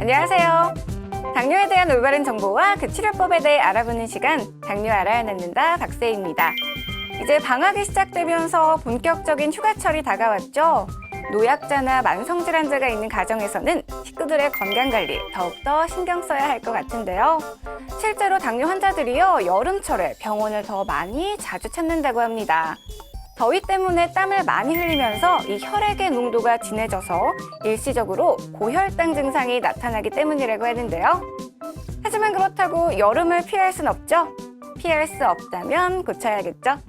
안녕하세요. 당뇨에 대한 올바른 정보와 그 치료법에 대해 알아보는 시간, 당뇨 알아야 낫는다 박세희입니다. 이제 방학이 시작되면서 본격적인 휴가철이 다가왔죠. 노약자나 만성질환자가 있는 가정에서는 식구들의 건강관리 더욱더 신경 써야 할 것 같은데요. 실제로 당뇨 환자들이요, 여름철에 병원을 더 많이 자주 찾는다고 합니다. 더위 때문에 땀을 많이 흘리면서 이 혈액의 농도가 진해져서 일시적으로 고혈당 증상이 나타나기 때문이라고 하는데요. 하지만 그렇다고 여름을 피할 순 없죠. 피할 수 없다면 고쳐야겠죠.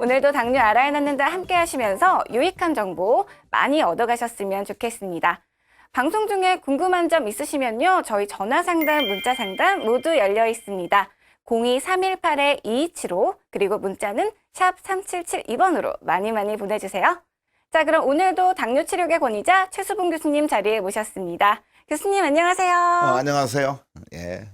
오늘도 당뇨 알아야 낫는다 함께 하시면서 유익한 정보 많이 얻어가셨으면 좋겠습니다. 방송 중에 궁금한 점 있으시면요, 저희 전화 상담, 문자 상담 모두 열려 있습니다. 02-318-2275 그리고 문자는 샵 3772번으로 많이 보내주세요. 자, 그럼 오늘도 당뇨 치료계 권위자 최수봉 교수님 자리에 모셨습니다. 교수님 안녕하세요. 안녕하세요. 예.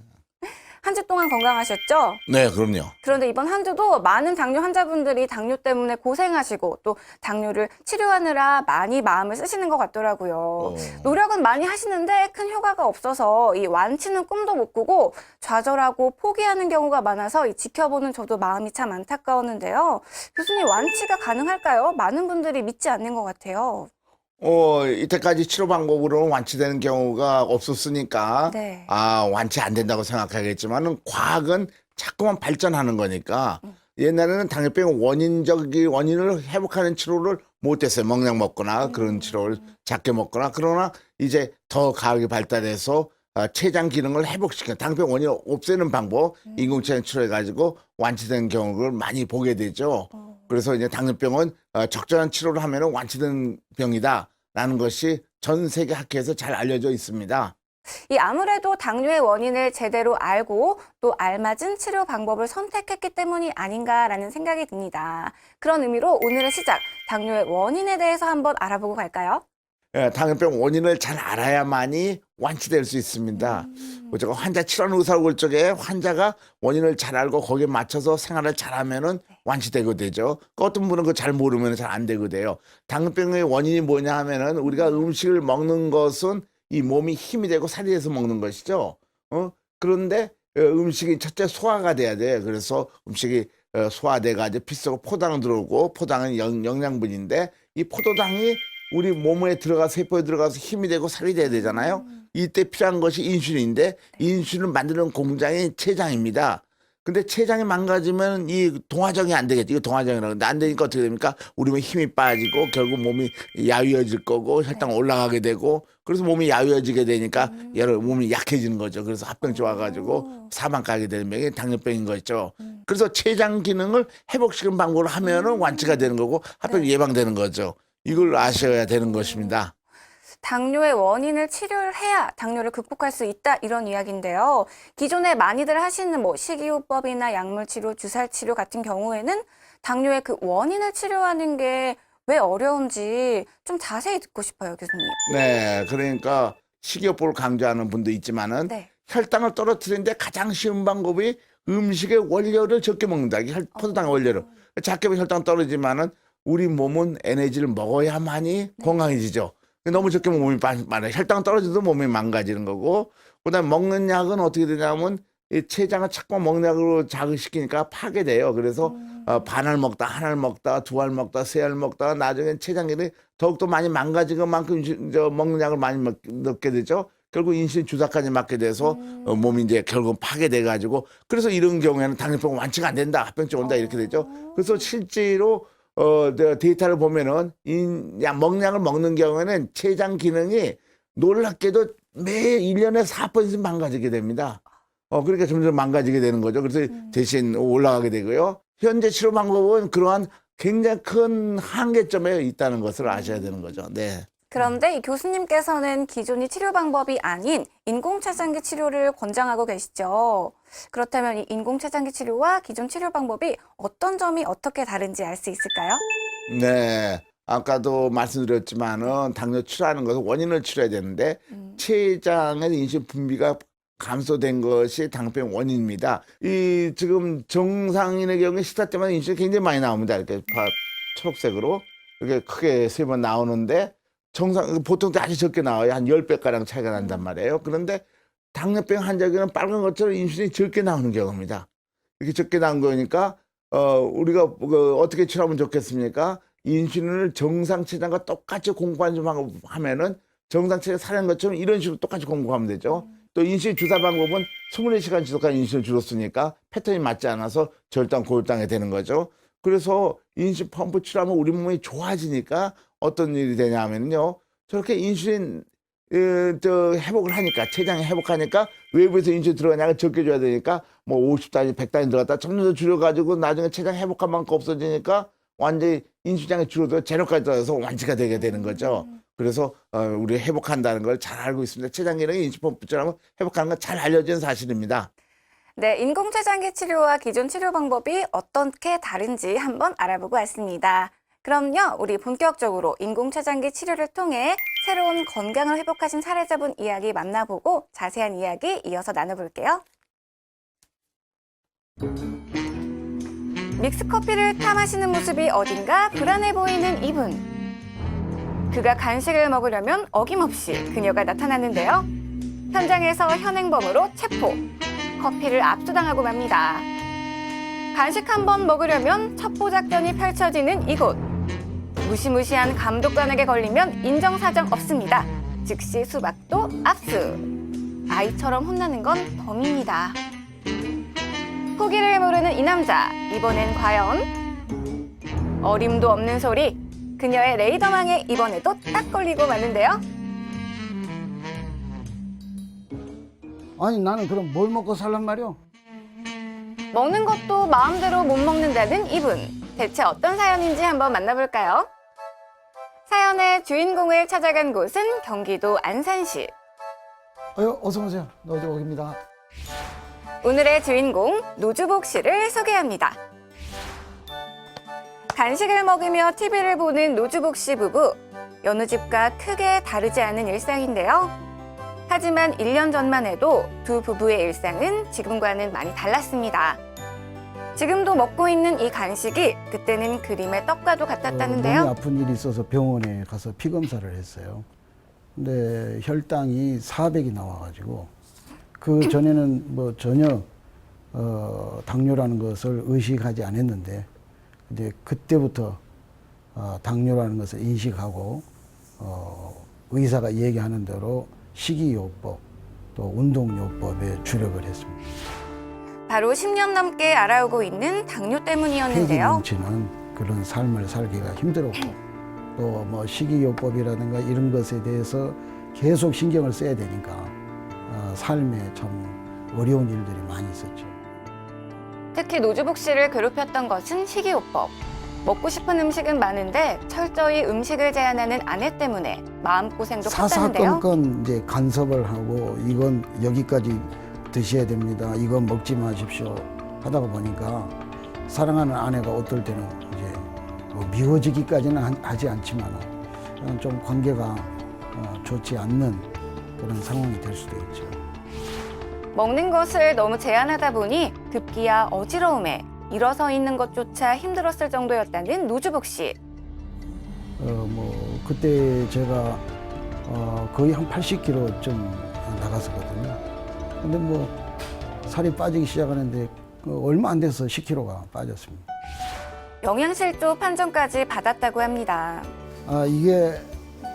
한 주 동안 건강하셨죠? 네, 그럼요. 그런데 이번 한 주도 많은 당뇨 환자분들이 당뇨 때문에 고생하시고 또 당뇨를 치료하느라 많이 마음을 쓰시는 것 같더라고요. 노력은 많이 하시는데 큰 효과가 없어서 이 완치는 꿈도 못 꾸고 좌절하고 포기하는 경우가 많아서 이 지켜보는 저도 마음이 참 안타까웠는데요. 교수님, 완치가 가능할까요? 많은 분들이 믿지 않는 것 같아요. 이때까지 치료 방법으로 완치되는 경우가 없었으니까, 네. 완치 안 된다고 생각하겠지만은, 과학은 자꾸만 발전하는 거니까, 옛날에는 당뇨병 원인을 회복하는 치료를 못했어요. 먹약 먹거나 그런 치료를 작게 먹거나. 그러나 이제 더 과학이 발달해서 췌장 기능을 회복시키는 당뇨병 원인을 없애는 방법, 인공체장 치료해가지고 완치되는 경우를 많이 보게 되죠. 그래서 이제 당뇨병은 적절한 치료를 하면 완치된 병이다라는 것이 전 세계 학회에서 잘 알려져 있습니다. 이 아무래도 당뇨의 원인을 제대로 알고 또 알맞은 치료 방법을 선택했기 때문이 아닌가라는 생각이 듭니다. 그런 의미로 오늘의 시작, 당뇨의 원인에 대해서 한번 알아보고 갈까요? 당뇨병 원인을 잘 알아야만이 완치될 수 있습니다. 제가 환자 치료하는 의사로 볼 적에 환자가 원인을 잘 알고 거기에 맞춰서 생활을 잘하면은 완치되고 되죠. 어떤 분은 그거 잘 모르면 잘 안 되고 돼요. 당뇨병의 원인이 뭐냐 하면은 우리가 음식을 먹는 것은 이 몸이 힘이 되고 살이 돼서 먹는 것이죠. 그런데 음식이 첫째 소화가 돼야 돼. 그래서 음식이 소화돼가지고 피 속으로 포당 들어오고, 포당은 영양분인데 이 포도당이 우리 몸에 들어가서 세포에 들어가서 힘이 되고 살이 돼야 되잖아요. 이때 필요한 것이 인슐린인데, 인슐린을 만드는 공장이 췌장입니다. 근데 췌장이 망가지면 이 동화정이 안 되겠죠. 이거 동화정이라고 하는데 안 되니까 어떻게 됩니까? 우리 몸에 힘이 빠지고 결국 몸이 야위어질 거고 혈당 올라가게 되고, 그래서 몸이 야위어지게 되니까 몸이 약해지는 거죠. 그래서 합병증 와가지고 사망 가게 되는 병이 당뇨병인 거죠. 그래서 췌장 기능을 회복시키는 방법을 하면은 완치가 되는 거고 합병 예방되는 거죠. 이걸 아셔야 되는 것입니다. 당뇨의 원인을 치료를 해야 당뇨를 극복할 수 있다, 이런 이야기인데요. 기존에 많이들 하시는 식이요법이나 약물치료, 주사치료 같은 경우에는 당뇨의 그 원인을 치료하는 게 왜 어려운지 좀 자세히 듣고 싶어요, 교수님. 네, 그러니까 식이요법을 강조하는 분도 있지만은 혈당을 떨어뜨리는데 가장 쉬운 방법이 음식의 원료를 적게 먹는다. 포도당의 원료를 작게 먹으면 혈당 떨어지지만은 우리 몸은 에너지를 먹어야만이 건강해지죠. 너무 적게 먹으면 몸이 많아요. 혈당 떨어져도 몸이 망가지는 거고, 그다음에 먹는 약은 어떻게 되냐면 이 췌장을 자꾸 먹는 약으로 자극시키니까 파괴돼요. 그래서 반알 먹다, 한 알 먹다, 두 알 먹다, 세 알 먹다가 나중에 췌장 기능이 더욱더 많이 망가지고 만큼 먹는 약을 많이 넣게 되죠. 결국 인슐린 주사까지 맞게 돼서 몸이 이제 결국 파괴돼가지고, 그래서 이런 경우에는 당뇨병 완치가 안 된다, 합병증 온다 이렇게 되죠. 그래서 실제로 데이터를 보면은 먹약을 먹는 경우에는 췌장 기능이 놀랍게도 매 1년에 4% 망가지게 됩니다. 그러니까 점점 망가지게 되는 거죠. 그래서 대신 올라가게 되고요. 현재 치료 방법은 그러한 굉장히 큰 한계점에 있다는 것을 아셔야 되는 거죠. 네. 그런데 이 교수님께서는 기존의 치료 방법이 아닌 인공췌장기 치료를 권장하고 계시죠. 그렇다면 이 인공췌장기 치료와 기존 치료 방법이 어떤 점이 어떻게 다른지 알 수 있을까요? 네. 아까도 말씀드렸지만은 당뇨 치료하는 것은 원인을 치료해야 되는데 췌장의 인슐린 분비가 감소된 것이 당뇨병 원인입니다. 이 지금 정상인의 경우에 식사 때마다 인슐린 굉장히 많이 나옵니다. 이렇게 초록색으로 이렇게 크게 세 번 나오는데 보통 아주 적게 나와요. 한 10배가량 차이가 난단 말이에요. 그런데 당뇨병 환자에게는 빨간 것처럼 인슐린이 적게 나오는 경우입니다. 이렇게 적게 나온 거니까 우리가 어떻게 치료하면 좋겠습니까? 인슐린을 정상 체장과 똑같이 공부하는 좀 하면은 정상 체장 사는 것처럼 이런 식으로 똑같이 공부하면 되죠. 또 인슐린 주사 방법은 24시간 지속한 인슐린 줄었으니까 패턴이 맞지 않아서 절당 고혈당이 되는 거죠. 그래서 인슐린 펌프 치료하면 우리 몸이 좋아지니까 어떤 일이 되냐 하면요. 저렇게 인슐린 회복을 하니까 체장이 회복하니까 외부에서 인슐린 들어가냐가 적게 줘야 되니까 뭐 50단위 100단위 들어갔다 점점 더 줄여가지고 나중에 체장 회복한 만큼 없어지니까 완전히 인슐린량이 줄어들어 제로까지 떨어져서 완치가 되게 되는 거죠. 그래서 우리 회복한다는 걸 잘 알고 있습니다. 체장 기능이 인슐린 펌프처럼 회복하는 건 잘 알려진 사실입니다. 네, 인공췌장기 치료와 기존 치료 방법이 어떻게 다른지 한번 알아보고 왔습니다. 그럼요, 우리 본격적으로 인공췌장기 치료를 통해 새로운 건강을 회복하신 사례자분 이야기 만나보고 자세한 이야기 이어서 나눠볼게요. 믹스커피를 타 마시는 모습이 어딘가 불안해 보이는 이분. 그가 간식을 먹으려면 어김없이 그녀가 나타났는데요. 현장에서 현행범으로 체포. 커피를 압수당하고 맙니다. 간식 한 번 먹으려면 첩보 작전이 펼쳐지는 이곳. 무시무시한 감독관에게 걸리면 인정사정 없습니다. 즉시 수박도 압수. 아이처럼 혼나는 건 범입니다. 포기를 모르는 이 남자, 이번엔 과연? 어림도 없는 소리, 그녀의 레이더망에 이번에도 딱 걸리고 마는데요. 아니 나는 그럼 뭘 먹고 살란 말이오? 먹는 것도 마음대로 못 먹는다는 이분. 대체 어떤 사연인지 한번 만나볼까요? 사연의 주인공을 찾아간 곳은 경기도 안산시. 어서 오세요. 노주복입니다. 오늘의 주인공 노주복 씨를 소개합니다. 간식을 먹으며 TV를 보는 노주복 씨 부부. 여느 집과 크게 다르지 않은 일상인데요. 하지만 1년 전만 해도 두 부부의 일상은 지금과는 많이 달랐습니다. 지금도 먹고 있는 이 간식이 그때는 그림의 떡과도 같았다는데요. 몸이 아픈 일이 있어서 병원에 가서 피 검사를 했어요. 근데 혈당이 400이 나와가지고 그 전에는 뭐 전혀 당뇨라는 것을 의식하지 않았는데 근데 그때부터 당뇨라는 것을 인식하고 의사가 얘기하는 대로 식이요법 또 운동요법에 주력을 했습니다. 바로 10년 넘게 알아오고 있는 당뇨 폐기 때문이었는데요. 넘치는 그런 삶을 살기가 힘들었고 또 뭐 식이요법이라든가 이런 것에 대해서 계속 신경을 써야 되니까 삶에 참 어려운 일들이 많이 있었죠. 특히 노주복 씨를 괴롭혔던 것은 식이요법. 먹고 싶은 음식은 많은데 철저히 음식을 제한하는 아내 때문에 마음고생도 컸다는데요. 사사건건 이제 간섭을 하고 이건 여기까지 드셔야 됩니다. 이건 먹지 마십시오 하다가 보니까 사랑하는 아내가 어떨 때는 이제 뭐 미워지기까지는 하지 않지만 좀 관계가 좋지 않는 그런 상황이 될 수도 있죠. 먹는 것을 너무 제한하다 보니 급기야 어지러움에 일어서 있는 것조차 힘들었을 정도였다는 노주복 씨. 뭐 그때 제가 거의 한 80kg쯤 나갔었거든요. 근데 뭐 살이 빠지기 시작하는데 얼마 안 돼서 10kg가 빠졌습니다. 영양실조 판정까지 받았다고 합니다. 이게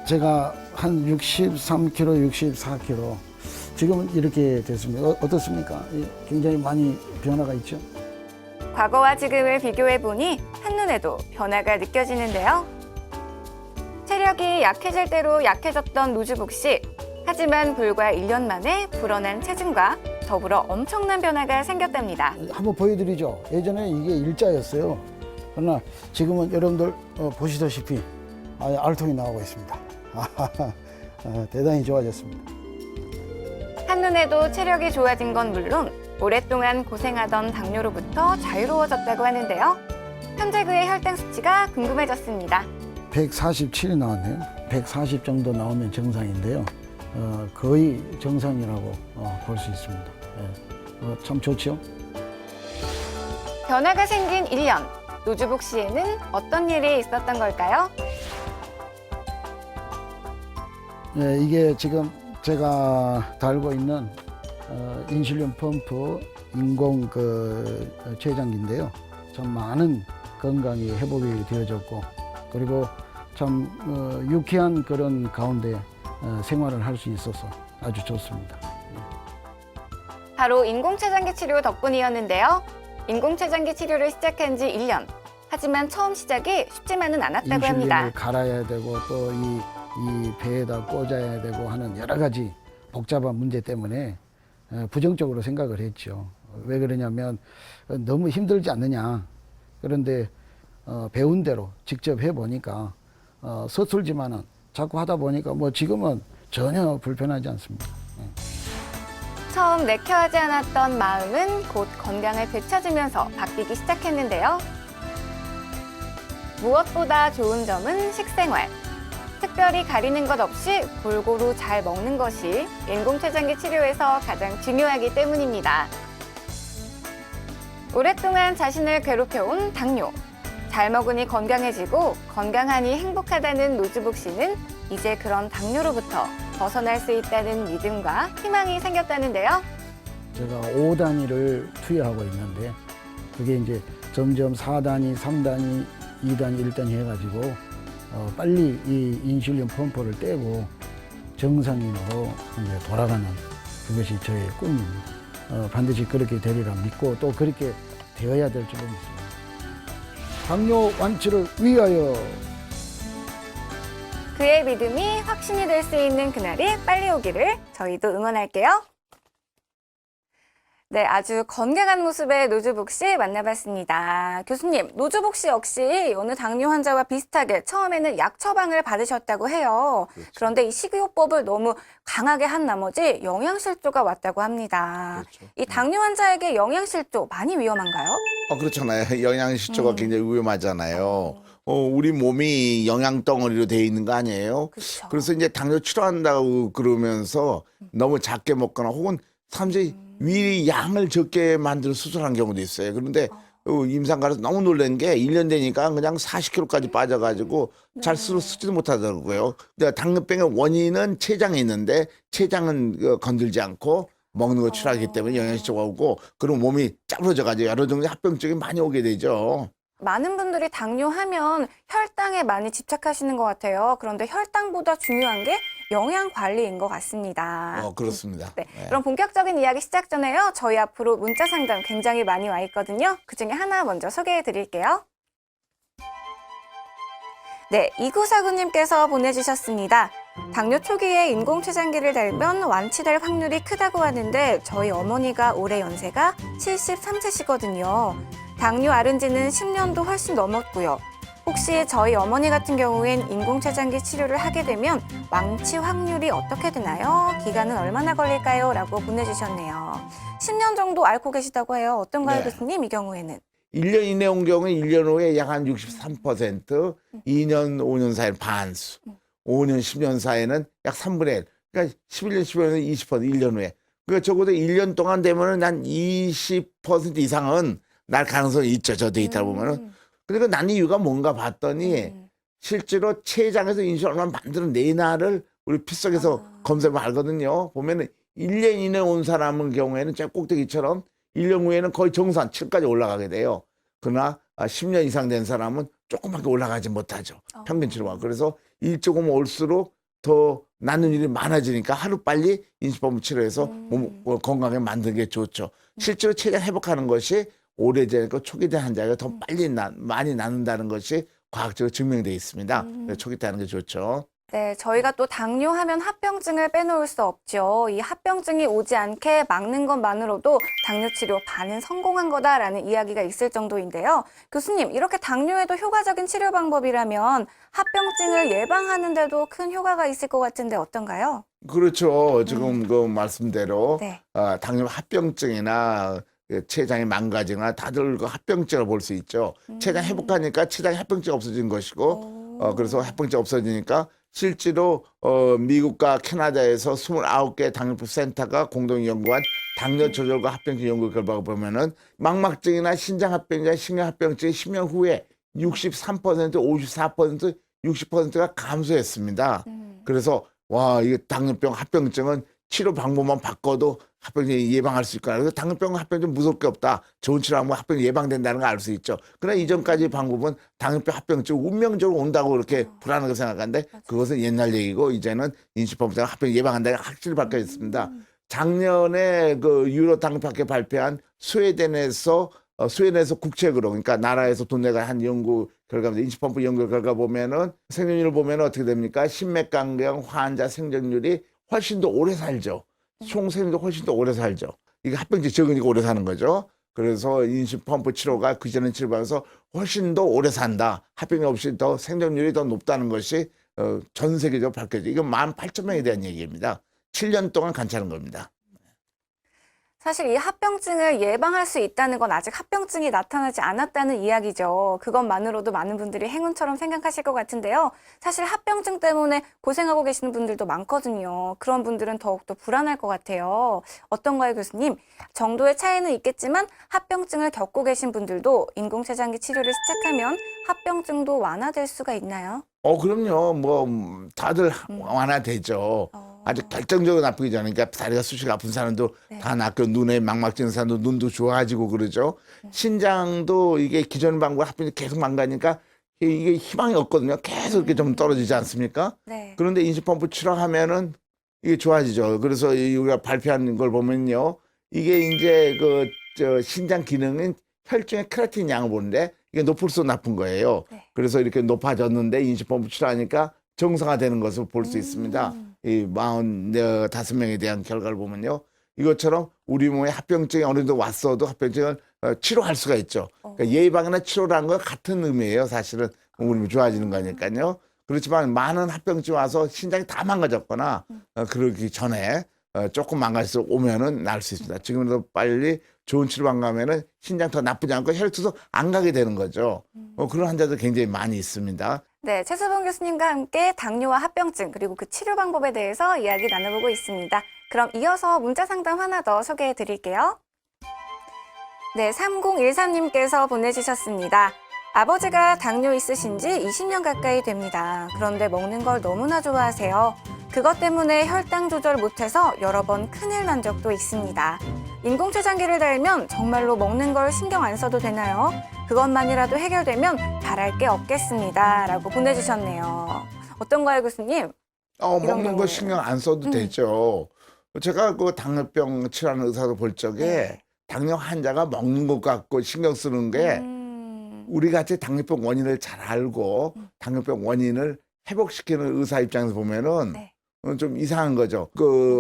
제가 한 63kg, 64kg 지금은 이렇게 됐습니다. 어떻습니까? 굉장히 많이 변화가 있죠. 과거와 지금을 비교해보니 한눈에도 변화가 느껴지는데요. 체력이 약해질 대로 약해졌던 노주복 씨. 하지만 불과 1년 만에 불어난 체중과 더불어 엄청난 변화가 생겼답니다. 한번 보여드리죠. 예전에 이게 일자였어요. 그러나 지금은 여러분들 보시다시피 알통이 나오고 있습니다. 대단히 좋아졌습니다. 한눈에도 체력이 좋아진 건 물론 오랫동안 고생하던 당뇨로부터 자유로워졌다고 하는데요. 현재 그의 혈당 수치가 궁금해졌습니다. 147이 나왔네요. 140 정도 나오면 정상인데요. 거의 정상이라고 볼 수 있습니다. 참 좋죠? 변화가 생긴 1년. 노주복 씨에는 어떤 일이 있었던 걸까요? 예, 이게 지금 제가 달고 있는 인슐린 펌프 인공 췌장기인데요. 참 많은 건강이 회복이 되어졌고 그리고 참 유쾌한 그런 가운데 생활을 할 수 있어서 아주 좋습니다. 바로 인공췌장기 치료 덕분이었는데요. 인공췌장기 치료를 시작한 지 1년. 하지만 처음 시작이 쉽지만은 않았다고 합니다. 인슐린을 갈아야 되고 또 이 배에다 꽂아야 되고 하는 여러 가지 복잡한 문제 때문에 부정적으로 생각을 했죠. 왜 그러냐면 너무 힘들지 않느냐. 그런데 배운 대로 직접 해보니까 서툴지만은 자꾸 하다 보니까 뭐 지금은 전혀 불편하지 않습니다. 처음 내켜하지 않았던 마음은 곧 건강을 되찾으면서 바뀌기 시작했는데요. 무엇보다 좋은 점은 식생활. 특별히 가리는 것 없이 골고루 잘 먹는 것이 인공췌장기 치료에서 가장 중요하기 때문입니다. 오랫동안 자신을 괴롭혀온 당뇨. 잘 먹으니 건강해지고 건강하니 행복하다는 노주복 씨는 이제 그런 당뇨로부터 벗어날 수 있다는 믿음과 희망이 생겼다는데요. 제가 5단위를 투여하고 있는데 그게 이제 점점 4단위, 3단위, 2단위, 1단위 해가지고 빨리 이 인슐린 펌프를 떼고 정상인으로 이제 돌아가는 그것이 저의 꿈입니다. 반드시 그렇게 되리라 믿고 또 그렇게 되어야 될 줄로 믿습니다. 당뇨 완치를 위하여 그의 믿음이 확신이 될 수 있는 그날이 빨리 오기를 저희도 응원할게요. 네, 아주 건강한 모습의 노주복 씨 만나봤습니다. 교수님, 노주복 씨 역시 어느 당뇨 환자와 비슷하게 처음에는 약 처방을 받으셨다고 해요. 그렇죠. 그런데 이 식이요법을 너무 강하게 한 나머지 영양실조가 왔다고 합니다. 그렇죠. 이 당뇨 환자에게 영양실조 많이 위험한가요? 그렇잖아요. 영양실조가 굉장히 위험하잖아요. 우리 몸이 영양 덩어리로 되어 있는 거 아니에요? 그렇죠. 그래서 이제 당뇨 치료한다고 그러면서 너무 작게 먹거나 혹은 사람들이 위 양을 적게 만들어 수술한 경우도 있어요. 그런데 임상 가서 너무 놀란 게 1년 되니까 그냥 40kg까지 빠져가지고 잘 쓰지도 못하더라고요. 근데 당뇨병의 원인은 췌장에 있는데 췌장은 건들지 않고 먹는 거 치료하기 때문에 영양실조가 오고 그럼 몸이 짜부러져가지고 여러 종류의 합병증이 많이 오게 되죠. 많은 분들이 당뇨하면 혈당에 많이 집착하시는 것 같아요. 그런데 혈당보다 중요한 게 영양 관리인 것 같습니다. 그렇습니다. 네. 네. 그럼 본격적인 이야기 시작 전에요. 저희 앞으로 문자 상담 굉장히 많이 와 있거든요. 그중에 하나 먼저 소개해 드릴게요. 네, 2949님께서 보내주셨습니다. 당뇨 초기에 인공췌장기를 달면 완치될 확률이 크다고 하는데 저희 어머니가 올해 연세가 73세시거든요. 당뇨 앓은 지는 10년도 훨씬 넘었고요. 혹시 저희 어머니 같은 경우엔 인공췌장기 치료를 하게 되면 완치 확률이 어떻게 되나요? 기간은 얼마나 걸릴까요? 라고 보내주셨네요. 10년 정도 앓고 계시다고 해요. 어떤가요, 네. 교수님? 이 경우에는? 1년 이내 온 경우는 1년 후에 약 한 63%, 2년, 5년 사이는 반수, 5년, 10년 사이에는 약 3분의 1. 그러니까 11년, 15년은 20%, 1년 후에. 그러니까 적어도 1년 동안 되면은 한 20% 이상은 날 가능성이 있죠. 저 데이터를 보면은. 그러니까 난 이유가 뭔가 봤더니 실제로 췌장에서 인슐린을 만들어내나를 우리 피 속에서 검사해보면 알거든요. 보면은 1년 이내 온 사람의 경우에는 제가 꼭대기처럼 1년 후에는 거의 정상 7까지 올라가게 돼요. 그러나 10년 이상 된 사람은 조금밖에 올라가지 못하죠. 평균치로가. 그래서 일찍 오면 올수록 더 낫는 일이 많아지니까 하루빨리 인슐린 치료해서 몸 건강하게 만드는 게 좋죠. 실제로 췌장 회복하는 것이 오래전에 초기 때 환자가 더 빨리 많이 낫는다는 것이 과학적으로 증명되어 있습니다. 그래서 초기 때 하는 게 좋죠. 네, 저희가 또 당뇨하면 합병증을 빼놓을 수 없죠. 이 합병증이 오지 않게 막는 것만으로도 당뇨 치료 반은 성공한 거다라는 이야기가 있을 정도인데요. 교수님, 이렇게 당뇨에도 효과적인 치료 방법이라면 합병증을 예방하는 데도 큰 효과가 있을 것 같은데 어떤가요? 그렇죠. 지금 그 말씀대로 네. 당뇨 합병증이나 췌장이 망가지거나 다들 그 합병증을 볼 수 있죠. 췌장 회복하니까 췌장에 합병증 없어진 것이고 그래서 합병증 없어지니까 실제로 미국과 캐나다에서 29개 당뇨법 센터가 공동 연구한 당뇨 조절과 합병증 연구 결과를 보면은 망막증이나 신장 합병증, 신경 합병증이 10년 후에 63%, 54%, 60%가 감소했습니다. 그래서 와, 이게 당뇨병, 합병증은 치료 방법만 바꿔도 합병증 예방할 수 있구나. 그래서 당뇨병, 합병증 무섭게 없다. 좋은 치료하면 합병 예방된다는 걸 알 수 있죠. 그러나 이전까지 방법은 당뇨병, 합병증 운명적으로 온다고 그렇게 불안하게 생각하는데 그것은 옛날 얘기고 이제는 인식법상 합병 예방한다는 게 확실히 바뀌어 있습니다. 작년에 그 유로 당뇨학회 발표한 스웨덴에서 국책으로 그러니까 나라에서 돈 내가 한 연구 결과입니다. 인식펌프 연구 결과 보면은 생존율을 보면 어떻게 됩니까? 심맥강경 환자 생존율이 훨씬 더 오래 살죠. 총 생존도 훨씬 더 오래 살죠. 이게 합병증 적으니까 오래 사는 거죠. 그래서 인식펌프 치료가 그전에 치료받아서 훨씬 더 오래 산다. 합병이 없이 더 생존율이 더 높다는 것이 전 세계적으로 밝혀져. 이건 18,000명에 대한 얘기입니다. 7년 동안 관찰한 겁니다. 사실 이 합병증을 예방할 수 있다는 건 아직 합병증이 나타나지 않았다는 이야기죠. 그것만으로도 많은 분들이 행운처럼 생각하실 것 같은데요. 사실 합병증 때문에 고생하고 계시는 분들도 많거든요. 그런 분들은 더욱더 불안할 것 같아요. 어떤가요, 교수님? 정도의 차이는 있겠지만 합병증을 겪고 계신 분들도 인공췌장기 치료를 시작하면 합병증도 완화될 수가 있나요? 그럼요. 다들 완화되죠. 아주 결정적으로 나쁘기 전에, 그러니까 다리가 쑤시고 아픈 사람도 네. 다 낫고 눈에 망막증 사람도 눈도 좋아지고 그러죠. 신장도 이게 기존 방법 합병이 계속 망가니까 이게 희망이 없거든요. 계속 이렇게 좀 떨어지지 않습니까? 네. 그런데 인식펌프 치료하면은 이게 좋아지죠. 그래서 우리가 발표한 걸 보면요. 이게 이제 신장 기능은 혈중의 크레아틴 양을 보는데 이게 높을수록 나쁜 거예요. 네. 그래서 이렇게 높아졌는데 인식펌프 치료하니까 정상화되는 것을 볼 수 있습니다. 이 45명에 대한 결과를 보면요. 이것처럼 우리 몸에 합병증이 어느 정도 왔어도 합병증을 치료할 수가 있죠. 그러니까 예방이나 치료라는 건 같은 의미예요. 사실은 우리 몸이 좋아지는 거니까요. 그렇지만 많은 합병증이 와서 신장이 다 망가졌거나 그러기 전에 조금 망가져서 오면은 나을 수 있습니다. 지금이라도 빨리 좋은 치료 안 가면은 신장 더 나쁘지 않고 혈투도 안 가게 되는 거죠. 그런 환자들 굉장히 많이 있습니다. 네, 최수봉 교수님과 함께 당뇨와 합병증 그리고 그 치료 방법에 대해서 이야기 나눠보고 있습니다. 그럼 이어서 문자 상담 하나 더 소개해 드릴게요. 네, 3013님께서 보내주셨습니다. 아버지가 당뇨 있으신 지 20년 가까이 됩니다. 그런데 먹는 걸 너무나 좋아하세요. 그것 때문에 혈당 조절 못해서 여러 번 큰일 난 적도 있습니다. 인공췌장기를 달면 정말로 먹는 걸 신경 안 써도 되나요? 그것만이라도 해결되면 바랄 게 없겠습니다. 라고 보내주셨네요. 어떤가요, 교수님? 먹는 거 경우. 신경 안 써도 되죠. 제가 그 당뇨병 치료하는 의사도 볼 적에 네. 당뇨 환자가 먹는 것 같고 신경 쓰는 게 우리 같이 당뇨병 원인을 잘 알고 당뇨병 원인을 회복시키는 의사 입장에서 보면은 네. 좀 이상한 거죠.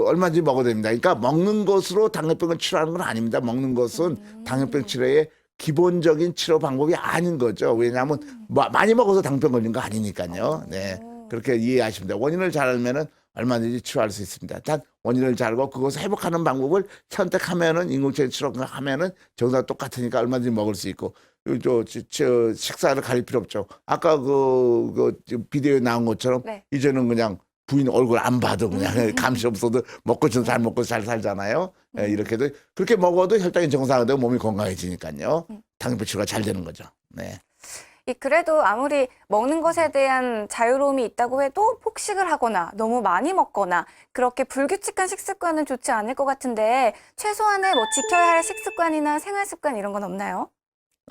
얼마든지 먹어도 됩니다. 그러니까 먹는 것으로 당뇨병을 치료하는 건 아닙니다. 먹는 것은 당뇨병 치료의 기본적인 치료 방법이 아닌 거죠. 왜냐하면 많이 먹어서 당뇨병 걸린 거 아니니까요. 네. 그렇게 이해하시면 돼요. 원인을 잘 알면은 얼마든지 치료할 수 있습니다. 단 원인을 잘 알고 그것을 회복하는 방법을 선택하면은 인공체질 치료를 하면은 정상 똑같으니까 얼마든지 먹을 수 있고 저 식사를 가릴 필요 없죠. 아까 비디오에 나온 것처럼 네. 이제는 그냥 부인 얼굴 안 봐도 그냥 감시 없어도 먹고 잘 먹고 잘 살잖아요. 이렇게도 그렇게 먹어도 혈당이 정상화되고 몸이 건강해지니까요. 당뇨병 치료가 잘 되는 거죠. 네. 그래도 아무리 먹는 것에 대한 자유로움이 있다고 해도 폭식을 하거나 너무 많이 먹거나 그렇게 불규칙한 식습관은 좋지 않을 것 같은데 최소한의 지켜야 할 식습관이나 생활 습관 이런 건 없나요?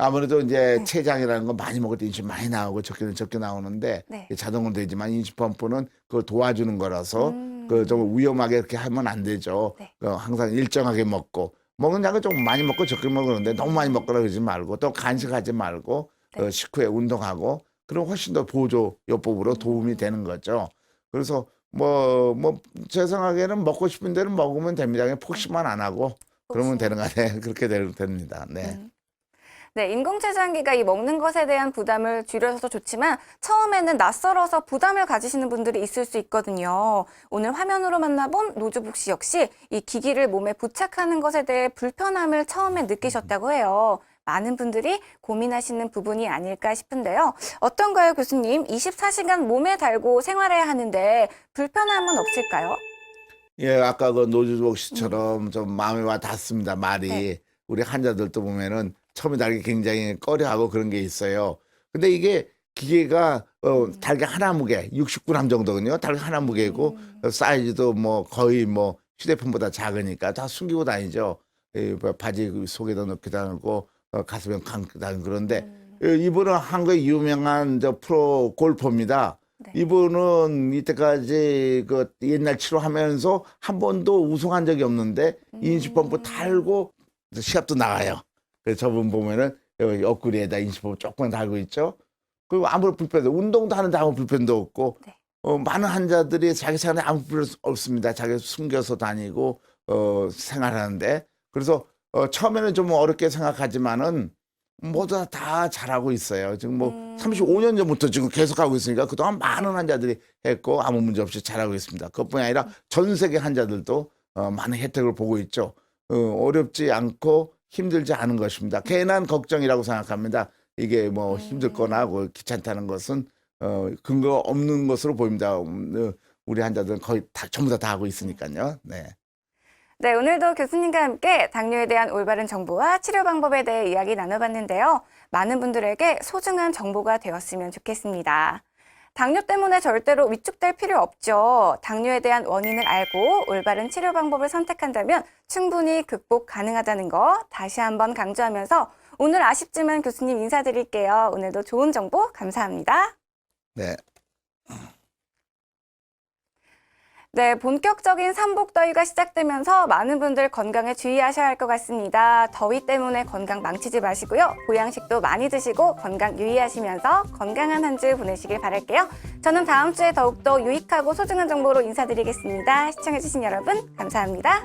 아무래도 이제 췌장이라는 건 많이 먹을 때 인슐린 많이 나오고 적게는 적게 나오는데 네. 자동으로 되지만 인슐린펌프는 그걸 도와주는 거라서 좀 위험하게 그렇게 하면 안 되죠. 네. 항상 일정하게 먹고 먹는 양은 좀 많이 먹고 적게 먹는데 너무 많이 먹거나 그러지 말고 또 간식하지 말고 네. 식후에 운동하고 그럼 훨씬 더 보조요법으로 도움이 되는 거죠. 그래서 제 생각에는 먹고 싶은 대로 먹으면 됩니다. 그냥 폭식만 안 하고 그러면 되는 거 아니에요. 그렇게 됩니다. 네. 네, 인공췌장기가 이 먹는 것에 대한 부담을 줄여서 좋지만 처음에는 낯설어서 부담을 가지시는 분들이 있을 수 있거든요. 오늘 화면으로 만나본 노주북 씨 역시 이 기기를 몸에 부착하는 것에 대해 불편함을 처음에 느끼셨다고 해요. 많은 분들이 고민하시는 부분이 아닐까 싶은데요. 어떤가요, 교수님? 24시간 몸에 달고 생활해야 하는데 불편함은 없을까요? 예, 아까 노주복 씨처럼 좀 마음에 와 닿습니다. 말이. 네. 우리 환자들도 보면은 처음에 달기 굉장히 꺼려하고 그런 게 있어요. 근데 이게 기계가 달걀 하나 무게 69g 정도거든요. 달걀 하나 무게고 사이즈도 뭐 거의 뭐 휴대폰보다 작으니까 다 숨기고 다니죠. 바지 속에다 넣기도 하고 가슴에 감기도 하고 그런데 이분은 한국의 유명한 저 프로 골퍼입니다. 네. 이분은 이때까지 그 옛날 치료하면서 한 번도 우승한 적이 없는데 인식펌프 달고 시합도 나가요. 그래서 저분 보면은 여기 옆구리에다 인식펌프 조금 달고 있죠. 그리고 아무런 불편도 운동도 하는데 아무 불편도 없고 네. 많은 환자들이 자기 생활에 아무 불편 없습니다. 자기 숨겨서 다니고 생활하는데 그래서 처음에는 좀 어렵게 생각하지만은 모두 다 잘하고 있어요. 지금 뭐 35년 전부터 지금 계속 하고 있으니까 그동안 많은 환자들이 했고 아무 문제 없이 잘하고 있습니다. 그것뿐이 아니라 전 세계 환자들도 많은 혜택을 보고 있죠. 어렵지 않고 힘들지 않은 것입니다. 괜한 걱정이라고 생각합니다. 이게 뭐 힘들거나 뭐 귀찮다는 것은 근거 없는 것으로 보입니다. 우리 환자들은 거의 다 전부 다 하고 있으니까요. 네. 네, 오늘도 교수님과 함께 당뇨에 대한 올바른 정보와 치료 방법에 대해 이야기 나눠봤는데요. 많은 분들에게 소중한 정보가 되었으면 좋겠습니다. 당뇨 때문에 절대로 위축될 필요 없죠. 당뇨에 대한 원인을 알고 올바른 치료 방법을 선택한다면 충분히 극복 가능하다는 거 다시 한번 강조하면서 오늘 아쉽지만 교수님 인사드릴게요. 오늘도 좋은 정보 감사합니다. 네. 네, 본격적인 삼복더위가 시작되면서 많은 분들 건강에 주의하셔야 할 것 같습니다. 더위 때문에 건강 망치지 마시고요. 보양식도 많이 드시고 건강 유의하시면서 건강한 한 주 보내시길 바랄게요. 저는 다음 주에 더욱더 유익하고 소중한 정보로 인사드리겠습니다. 시청해주신 여러분 감사합니다.